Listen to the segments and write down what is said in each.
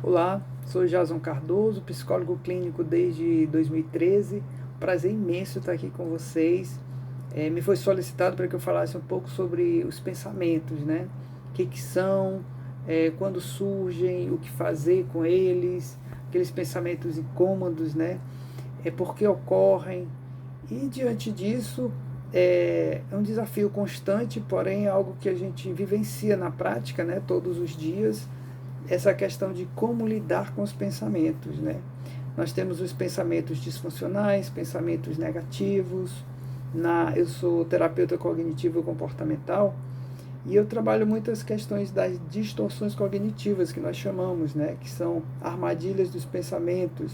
Olá, sou Jason Cardoso, psicólogo clínico desde 2013. Prazer imenso estar aqui com vocês. Me foi solicitado para que eu falasse um pouco sobre os pensamentos, né? O que são, quando surgem, o que fazer com eles, aqueles pensamentos incômodos, né? Por que ocorrem. E diante disso, é um desafio constante, porém é algo que a gente vivencia na prática, né? Todos os dias, essa questão de como lidar com os pensamentos, né? Nós temos os pensamentos disfuncionais, pensamentos negativos. Eu sou terapeuta cognitivo comportamental e eu trabalho muitas questões das distorções cognitivas que nós chamamos, né? Que são armadilhas dos pensamentos.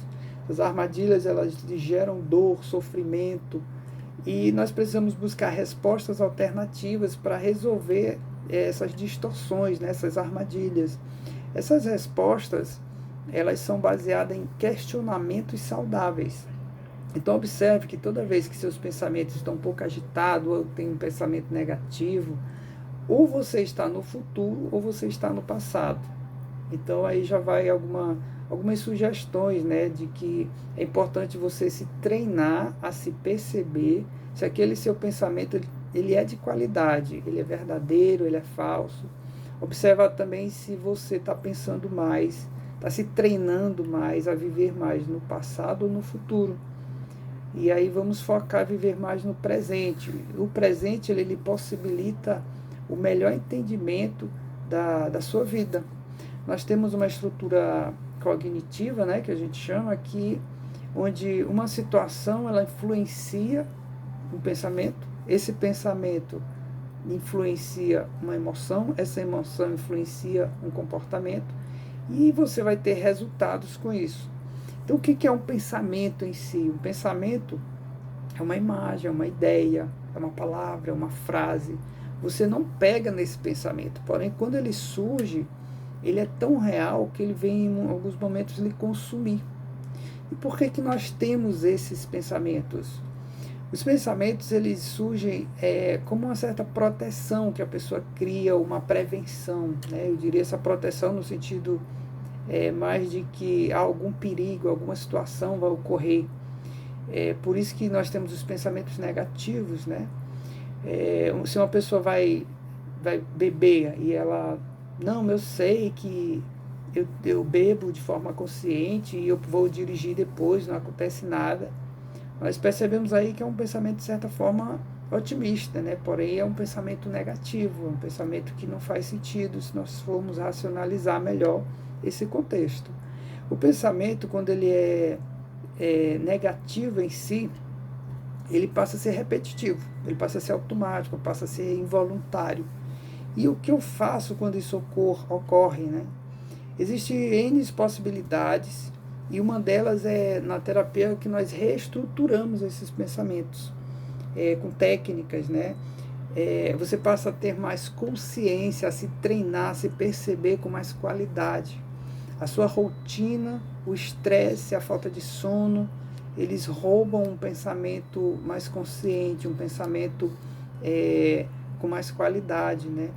As armadilhas, elas geram dor, sofrimento, e nós precisamos buscar respostas alternativas para resolver essas distorções, né, essas armadilhas. Essas respostas, elas são baseadas em questionamentos saudáveis. Então observe que toda vez que seus pensamentos estão um pouco agitados, ou tem um pensamento negativo, ou você está no futuro ou você está no passado. Então aí já vai algumas sugestões, né, de que é importante você se treinar a se perceber se aquele seu pensamento ele é de qualidade, ele é verdadeiro, ele é falso. Observa também se você está pensando mais, está se treinando mais a viver mais no passado ou no futuro. E aí vamos focar viver mais no presente. O presente ele possibilita o melhor entendimento da sua vida. Nós temos uma estrutura cognitiva, né, que a gente chama aqui, onde uma situação ela influencia um pensamento, esse pensamento influencia uma emoção, essa emoção influencia um comportamento e você vai ter resultados com isso. Então, o que é um pensamento em si? Um pensamento é uma imagem, é uma ideia, é uma palavra, é uma frase. Você não pega nesse pensamento, porém, quando ele surge, ele é tão real que ele vem em alguns momentos lhe consumir. E por que nós temos esses pensamentos? Os pensamentos eles surgem como uma certa proteção que a pessoa cria, uma prevenção, né? Eu diria essa proteção no sentido mais de que há algum perigo, alguma situação vai ocorrer. Por isso que nós temos os pensamentos negativos, né? Se uma pessoa vai beber e ela, não, eu sei que eu bebo de forma consciente e eu vou dirigir depois, não acontece nada. Nós percebemos aí que é um pensamento, de certa forma, otimista, né? Porém, é um pensamento negativo, um pensamento que não faz sentido se nós formos racionalizar melhor esse contexto. O pensamento, quando ele é negativo em si, ele passa a ser repetitivo, ele passa a ser automático, passa a ser involuntário. E o que eu faço quando isso ocorre, né? Existem N possibilidades, e uma delas é na terapia que nós reestruturamos esses pensamentos com técnicas, né? Você passa a ter mais consciência, a se treinar, a se perceber com mais qualidade. A sua rotina, o estresse, a falta de sono, eles roubam um pensamento mais consciente, um pensamento com mais qualidade, né?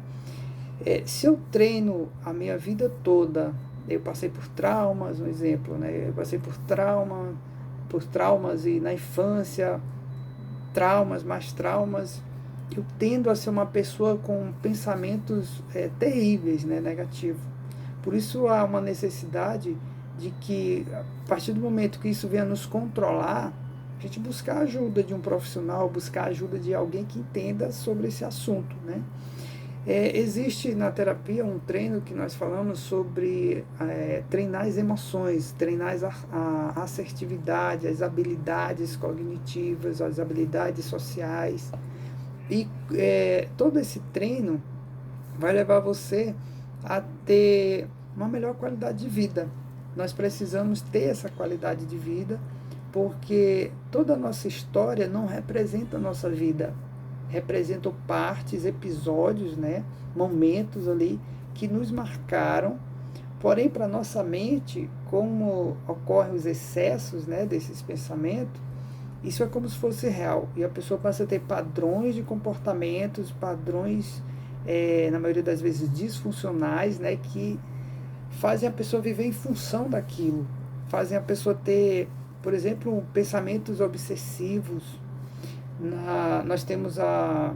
Se eu treino a minha vida toda, eu passei por traumas, um exemplo, né? Eu passei por traumas e na infância, traumas, mais traumas, eu tendo a ser uma pessoa com pensamentos terríveis, né? Negativos. Por isso há uma necessidade de que, a partir do momento que isso venha nos controlar, a gente buscar a ajuda de um profissional, buscar a ajuda de alguém que entenda sobre esse assunto, né? Existe na terapia um treino que nós falamos sobre treinar as emoções, treinar a assertividade, as habilidades cognitivas, as habilidades sociais. E todo esse treino vai levar você a ter uma melhor qualidade de vida. Nós precisamos ter essa qualidade de vida porque toda a nossa história não representa a nossa vida. Representam partes, episódios, né, momentos ali que nos marcaram. Porém, para nossa mente, como ocorrem os excessos, né, desses pensamentos, isso é como se fosse real. E a pessoa passa a ter padrões de comportamentos, padrões, na maioria das vezes, disfuncionais, né, que fazem a pessoa viver em função daquilo, fazem a pessoa ter, por exemplo, pensamentos obsessivos. Nós temos a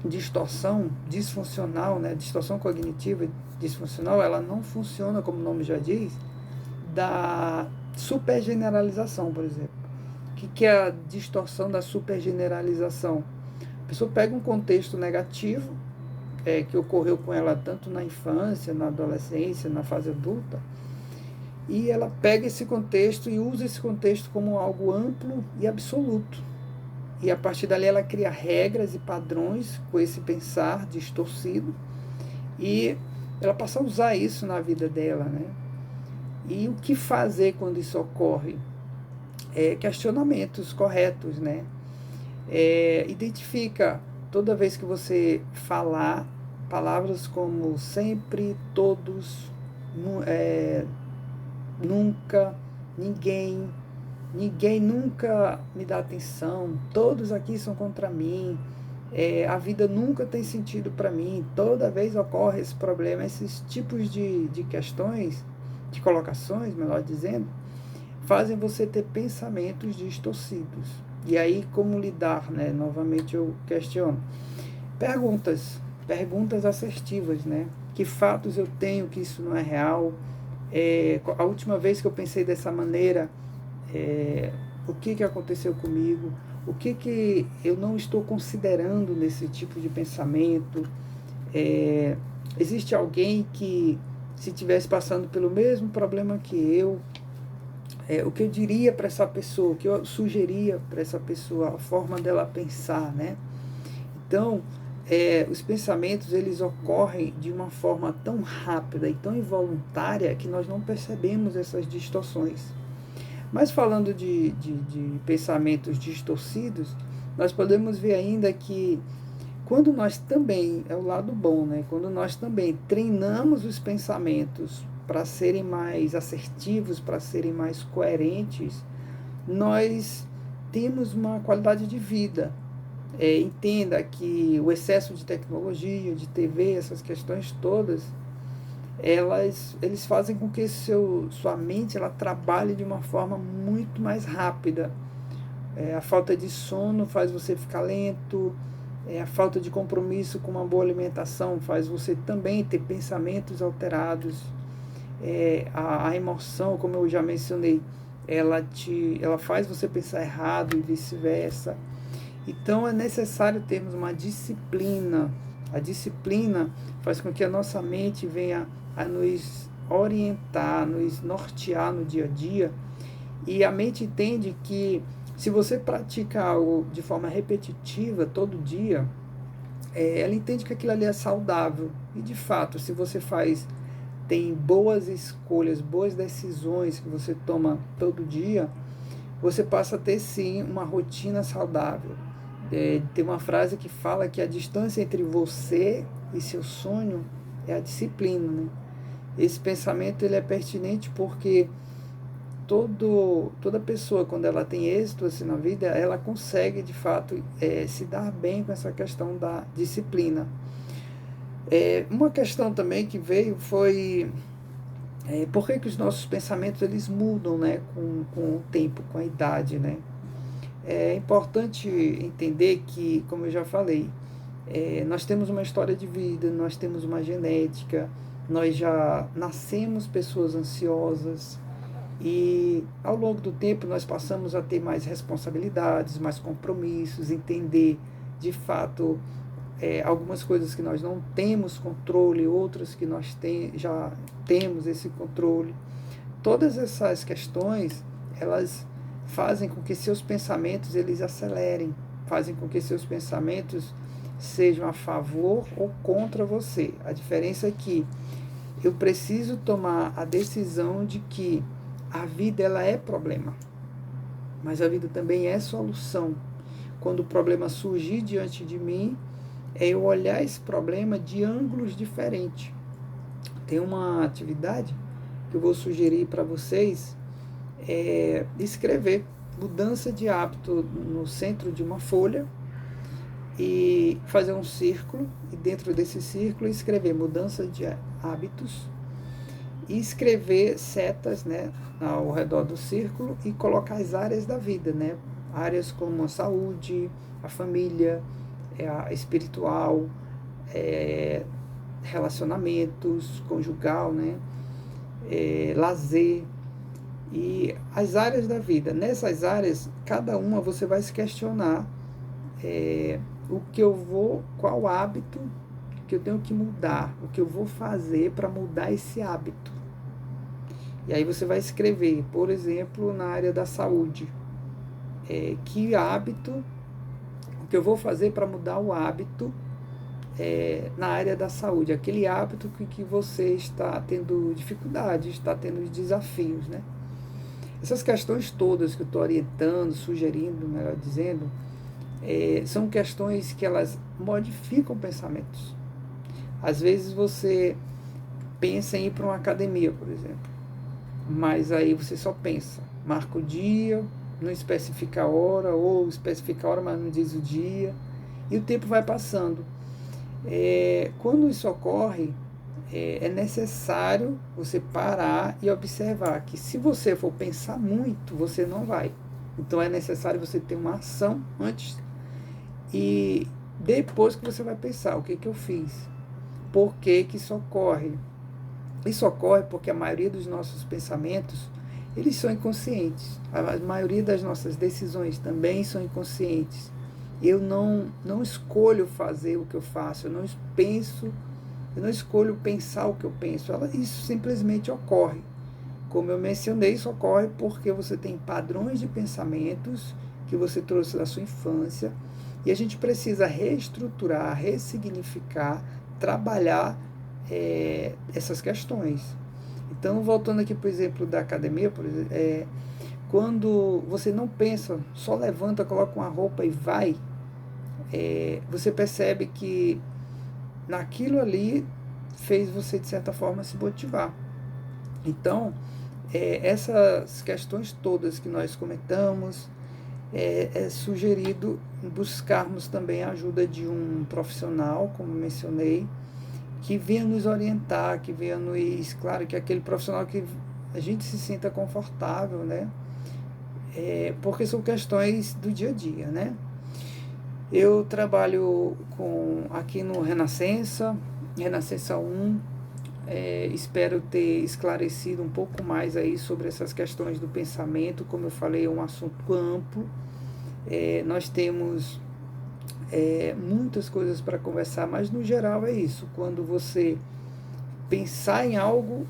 distorção disfuncional, né? Distorção cognitiva disfuncional, ela não funciona, como o nome já diz, da supergeneralização, por exemplo. O que é a distorção da supergeneralização? A pessoa pega um contexto negativo, que ocorreu com ela tanto na infância, na adolescência, na fase adulta, e ela pega esse contexto e usa esse contexto como algo amplo e absoluto. E a partir dali ela cria regras e padrões com esse pensar distorcido, e ela passa a usar isso na vida dela, né? E o que fazer quando isso ocorre? Questionamentos corretos, né? Identifica, toda vez que você falar palavras como sempre, todos, nunca, ninguém nunca me dá atenção, todos aqui são contra mim, a vida nunca tem sentido para mim, toda vez ocorre esse problema, esses tipos de questões, de colocações, melhor dizendo, fazem você ter pensamentos distorcidos. E aí, como lidar, né? Novamente eu questiono. Perguntas assertivas, né? Que fatos eu tenho que isso não é real? A última vez que eu pensei dessa maneira, o que aconteceu comigo? O que eu não estou considerando nesse tipo de pensamento? Existe alguém que, se estivesse passando pelo mesmo problema que eu, o que eu diria para essa pessoa, o que eu sugeria para essa pessoa, a forma dela pensar, né? Então, os pensamentos, eles ocorrem de uma forma tão rápida e tão involuntária que nós não percebemos essas distorções. Mas falando de pensamentos distorcidos, nós podemos ver ainda que quando nós também, é o lado bom, né? Quando nós também treinamos os pensamentos para serem mais assertivos, para serem mais coerentes, nós temos uma qualidade de vida. Entenda que o excesso de tecnologia, de TV, essas questões todas, eles fazem com que sua mente ela trabalhe de uma forma muito mais rápida. A falta de sono faz você ficar lento, a falta de compromisso com uma boa alimentação faz você também ter pensamentos alterados. A emoção, como eu já mencionei, ela faz você pensar errado e vice-versa. Então é necessário termos uma disciplina. A disciplina faz com que a nossa mente venha a nos orientar, nos nortear no dia a dia. E a mente entende que se você pratica algo de forma repetitiva todo dia, ela entende que aquilo ali é saudável. E de fato, se você tem boas escolhas, boas decisões que você toma todo dia, você passa a ter sim uma rotina saudável. Tem uma frase que fala que a distância entre você e seu sonho é a disciplina, né? Esse pensamento ele é pertinente porque toda pessoa, quando ela tem êxito assim na vida, ela consegue de fato se dar bem com essa questão da disciplina. Uma questão também que veio foi por que os nossos pensamentos eles mudam, né, com o tempo, com a idade, né? É importante entender que, como eu já falei, nós temos uma história de vida, nós temos uma genética, nós já nascemos pessoas ansiosas e ao longo do tempo nós passamos a ter mais responsabilidades, mais compromissos, entender de fato algumas coisas que nós não temos controle, outras que nós já temos esse controle. Todas essas questões, elas fazem com que seus pensamentos eles acelerem, fazem com que seus pensamentos sejam a favor ou contra você. A diferença é que eu preciso tomar a decisão de que a vida ela é problema, mas a vida também é solução. Quando o problema surgir diante de mim, eu olhar esse problema de ângulos diferentes. Tem uma atividade que eu vou sugerir para vocês, escrever mudança de hábito no centro de uma folha e fazer um círculo, e dentro desse círculo escrever mudança de hábitos, e escrever setas, né, ao redor do círculo e colocar as áreas da vida, né? Áreas como a saúde, a família, a espiritual, é, relacionamentos, conjugal, né? Lazer e as áreas da vida. Nessas áreas, cada uma você vai se questionar o que eu vou, qual hábito que eu tenho que mudar, o que eu vou fazer para mudar esse hábito. E aí você vai escrever, por exemplo, na área da saúde, que hábito, o que eu vou fazer para mudar o hábito na área da saúde, aquele hábito que você está tendo dificuldade, está tendo desafios, né? Essas questões todas que eu estou orientando, sugerindo, melhor dizendo, são questões que elas modificam pensamentos. Às vezes você pensa em ir para uma academia, por exemplo, mas aí você só pensa, marca o dia, não especifica a hora, ou especifica a hora, mas não diz o dia, e o tempo vai passando. Quando isso ocorre, é necessário você parar e observar que se você for pensar muito, você não vai. Então é necessário você ter uma ação antes e depois que você vai pensar, o que eu fiz? Por que isso ocorre? Isso ocorre porque a maioria dos nossos pensamentos, eles são inconscientes. A maioria das nossas decisões também são inconscientes. Eu não escolho fazer o que eu faço, eu não escolho pensar o que eu penso. Isso simplesmente ocorre. Como eu mencionei, isso ocorre porque você tem padrões de pensamentos que você trouxe da sua infância e a gente precisa reestruturar, ressignificar, trabalhar essas questões. Então, voltando aqui, por exemplo, da academia, por exemplo, quando você não pensa, só levanta, coloca uma roupa e vai, você percebe que naquilo ali fez você, de certa forma, se motivar. Então, essas questões todas que nós comentamos, é sugerido buscarmos também a ajuda de um profissional, como mencionei, que venha nos orientar, que venha nos... Claro que aquele profissional que a gente se sinta confortável, né? Porque são questões do dia a dia, né? Eu trabalho aqui no Renascença 1, espero ter esclarecido um pouco mais aí sobre essas questões do pensamento. Como eu falei, é um assunto amplo. Nós temos muitas coisas para conversar, mas no geral é isso. Quando você pensar em algo,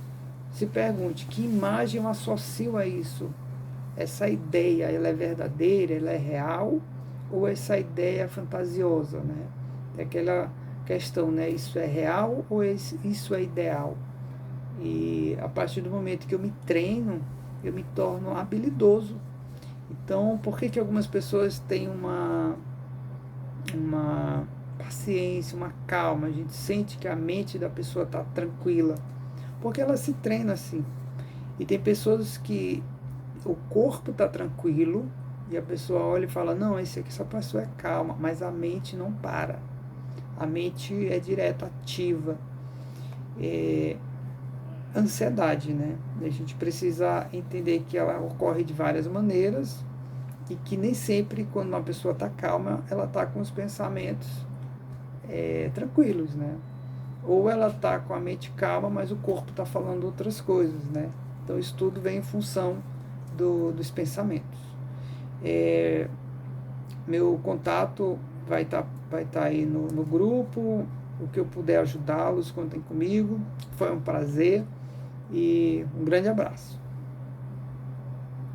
se pergunte, que imagem eu associo a isso? Essa ideia, ela é verdadeira, ela é real? Ou essa ideia é fantasiosa, né? É aquela questão, né? Isso é real ou isso é ideal? E a partir do momento que eu me treino, eu me torno habilidoso. Então, por que algumas pessoas têm uma paciência, uma calma? A gente sente que a mente da pessoa está tranquila, porque ela se treina assim. E tem pessoas que o corpo está tranquilo e a pessoa olha e fala, não, essa pessoa é calma, mas a mente não para. A mente é direto ativa. Ansiedade, né? A gente precisa entender que ela ocorre de várias maneiras e que nem sempre, quando uma pessoa está calma, ela está com os pensamentos tranquilos, né? Ou ela está com a mente calma, mas o corpo está falando outras coisas, né? Então isso tudo vem em função dos pensamentos. Meu contato vai estar aí no grupo. O que eu puder ajudá-los, contem comigo. Foi um prazer e um grande abraço.